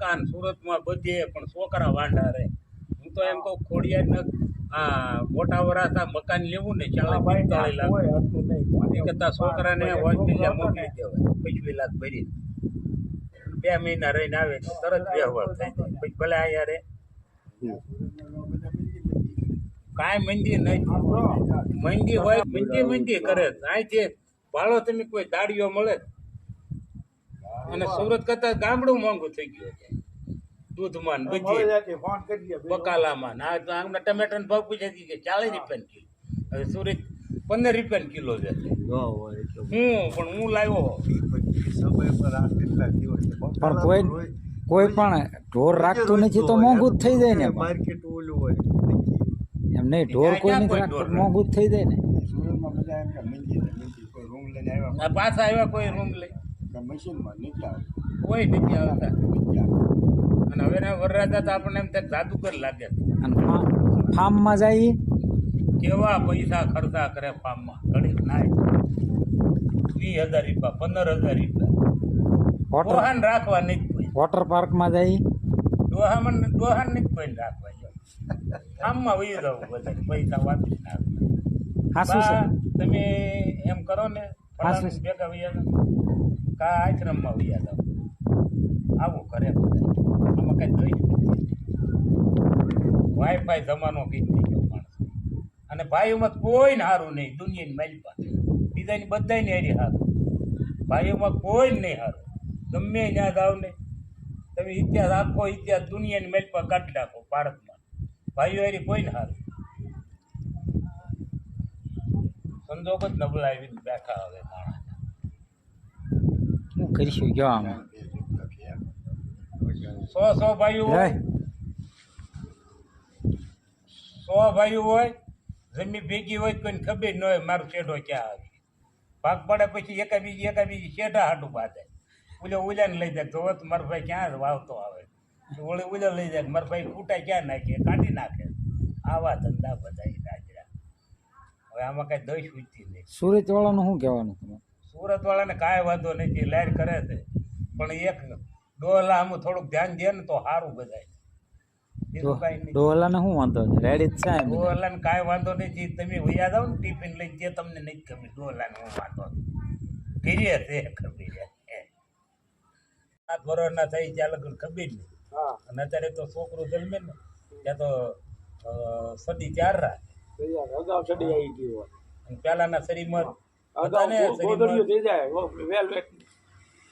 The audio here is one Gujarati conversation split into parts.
કાન સુરતમાં બધે પણ છોકરા વાંઢા રહે. હું તો એમ કહું ખોડિયાર આ મોટા વરાસા મકાન લેવું ને 40-45 લાખ એ કરતા છોકરાને હોસ્પિટલ મોકલી દેવાય 25 લાખ ભરી 2 મહિના રહીને આવે તરત વ્યવહાર થઈ જાય. પછી ભલે અહીંયા રે કાંઈ મંદી નહીં. મંદી હોય મંદી કરે. અહીંથી ભાડો તમે કોઈ દાડીઓ મળે અને સુરત કરતા ગામડું મોંઘું થઈ ગયું છે. દૂધમાં બધી બકાલામાં આમના ટમેટાનો ભાવ પૂછે છે 40 રૂપિયા કિલો. હવે સુરત 15 રૂપિયા કિલો છે. હું લાવ્યો પણ કોઈ પણ ઢોર રાખતું નથી તો મોંઘું જ થઈ જાય ને. માર્કેટ ઓલું હોય એમ નહીં, ઢોર કોઈ નથી રાખતું મોંઘું જ થઈ જાય ને. પાછા આવ્યા કોઈ રૂમ લઈ મશીનમાં નીકળ્યા કોઈ નથી આવતા. અને હવે વરરાજા તો આપણને એમ થાય જાદુગર લાગે. અને ફાર્મમાં જાય કેવા પૈસા ખર્ચા કરે ફાર્મમાં ઘડીક નાય 20,000 રૂપિયા 15,000 રૂપિયા દોહાન રાખવા નહીં કોઈ. વોટર પાર્કમાં જાય દોહાન નહીં કોઈ રાખવા ફાર્મમાં વહી જવું બધા પૈસા વાપરી નાખવા. હા શું છે તમે એમ કરો ને ભેગા વૈયા કા આશ્રમમાં વૈયા જાવ આવું કરે બધા. આમાં કઈ જોઈ વાઈફાઈ જમાનો કઈ થઈ ગયો માણસ. અને ભાઈઓમાં કોઈ સારું નહીં દુનિયાની મારી પાસે. બીજાની બધાની હારી સારું, ભાઈઓમાં કોઈ નહીં સારું. ગમે ત્યાં જાવ ને તમે ઇતિહાસ આખો ઇતિહાસ દુનિયાની મારી પાસે કાઢી નાખો ભારતમાં. ભાઈઓ હારી કોઈ ને સારું. સંજોગ જ નબળા આવીને બેઠા હવે માણસ. શું કરીશું જો આમાં 100 ભાઈઓ હોય 100 ભાઈઓ હોય જમી ભેગી હોય કોઈને ખબર ન હોય મારું શેઢો ક્યાં આવે. ભાગ પડે પછી એકાબીજી શેઢા હાટું બાંધે. ઉલાને લઈ જાય તો મારો ભાઈ ક્યાં વાવતો આવે. ઉલે લઈ જાય મારા ભાઈ ફૂટા ક્યાં નાખે કાઢી નાખે. આવા ધંધા બધા રાજરા. હવે આમાં કઈ દોષ ઉઠતી નહીં. સુરત વાળાનું શું કહેવાનું તમે? સુરત વાળાને કાંઈ વાંધો નથી, લહેર કરે છે. પણ એક ડોલા આમ થોડુંક ધ્યાન દે ને તો સારું બધાય. બીજું કાંઈ નહીં. ડોલાને શું વાંધો છે? રેડી જ છે ડોલાને કાંઈ વાંધો નથી. તમે વૈયા જાઓ ને ટિફિન લઈ જે તમને નહીં ખબર ડોલાને હું વાંધો કરીએ છે ખબર 7 વર્ષના થઈ ત્યાં લગન ખબર નહીં. અને અત્યારે તો છોકરું જન્મે ને ત્યાં તો સદી 4 રાખે. અગાઉ ચડી આવી ગયો પેલાના શરીરમાં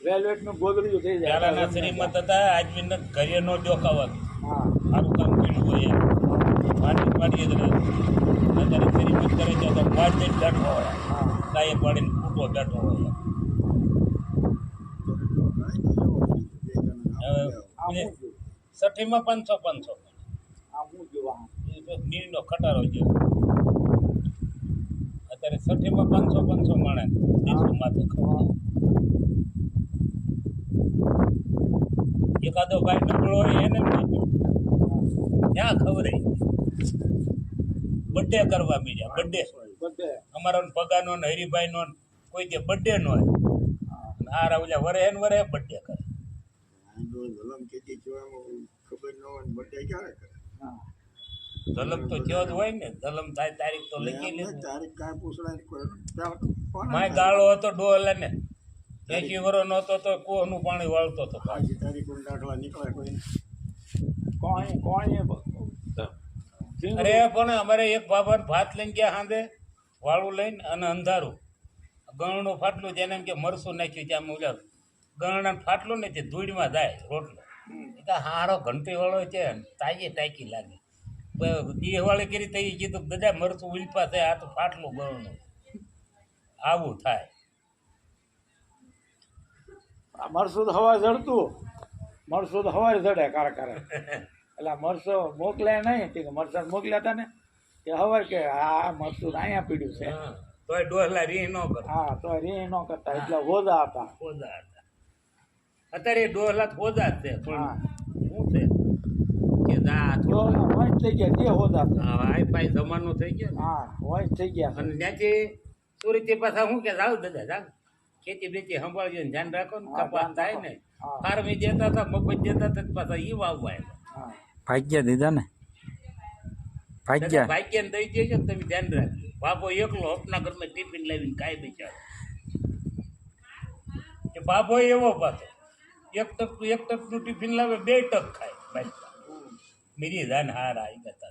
વેલ્વેટનું ગોદડું થઈ જાય. પેલાના શરીરમાં થતા આજમીને ઘરે નો ડોકાવા સારું કામ કર્યું હોય પાડીએ જ અત્યારે શરીરમાં કરે છે તો વાટ જઈને બેઠો હોય કાંઈ પાડીને ફૂટો બેઠો હોય. હવે 60માં 500 નીરનો ખટારો છે. અત્યારે 60માં 500 માણસ માથે ખબર. એકાદો ભાઈ નબળો હોય એને ક્યાં ખબર બર્થડે કરવા મીડ્યા. બર્થડે અમારો પગાનો ને હરિભાઈનો કોઈ જે બર્થડે નો હોય આ ઓલા વરે બર્થડે કરે. જલમ તો થયો જ હોય ને. જલમ થાય તારીખ તો લખી લીધી. માય ગાળો હતો ડોલા ને 80 વર્ષનો હતો તો કોહનું પાણી વાળતો હતો. અરે પણ અમારે એક બાબા ભાત લઈને ગયા સાંજે વાળું લઈને અને અંધારું ગણનું ફાટલું જેને એમ કે મરસું નાખ્યું ત્યાં મુજબ ગણના ફાટલું ને તે ધૂળમાં જાય રોટલો. એ તો હારો ઘંટી વાળો છે તાજી ટાંકી લાગે. દિવાળી કરી તો એ કીધું બધા મરસું ઉલ્પા થાય આ તો ફાટલું ગણનું. આવું થાય. મરસું હવા જડતું મરસું તો હવા જડે કારે એટલે મરસો મોકલ્યા નહીં તે મરસા મોકલ્યા હતા ને તે ખબર કે આ મરસું અહીંયા પીડ્યું છે તોય ડોહલા રી ન કરે. હા તો રી ન કરતા એટલે હોજા હતા. અત્યારે ડોહલા હોજા જ છે. શું છે કે વંશ થઈ ગયા તે હોજા વાઈફાઈ જમાનો થઈ ગયો. હા વંશ થઈ ગયા. અને ત્યાંથી સુરતથી પાછા શું કે જાવ દાદા જાવ ખેતી બેતી સંભાળજો ને ધ્યાન રાખો ને હા, કપાસ ધ્યાન થાય રાખો. ને હા. ફાર્મી દેતા હતા મફત દેતા હતા તો પાછા ઈ વાવવા આવ્યા હા ભાગ્યા દીધા ને ભાગ્યા ભાગ્યને દઈ દેજો ને તમે ધ્યાન રાખજો બાપો એકલો અપના ઘરમાં ટિફિન લાવીને કાંઈ બિચારો એ બાપો એવો પાછો એક ટકનું ટિફિન લાવે 2 ટક ખાય ભાઈ મીરી ધાન હાર આવી ગયા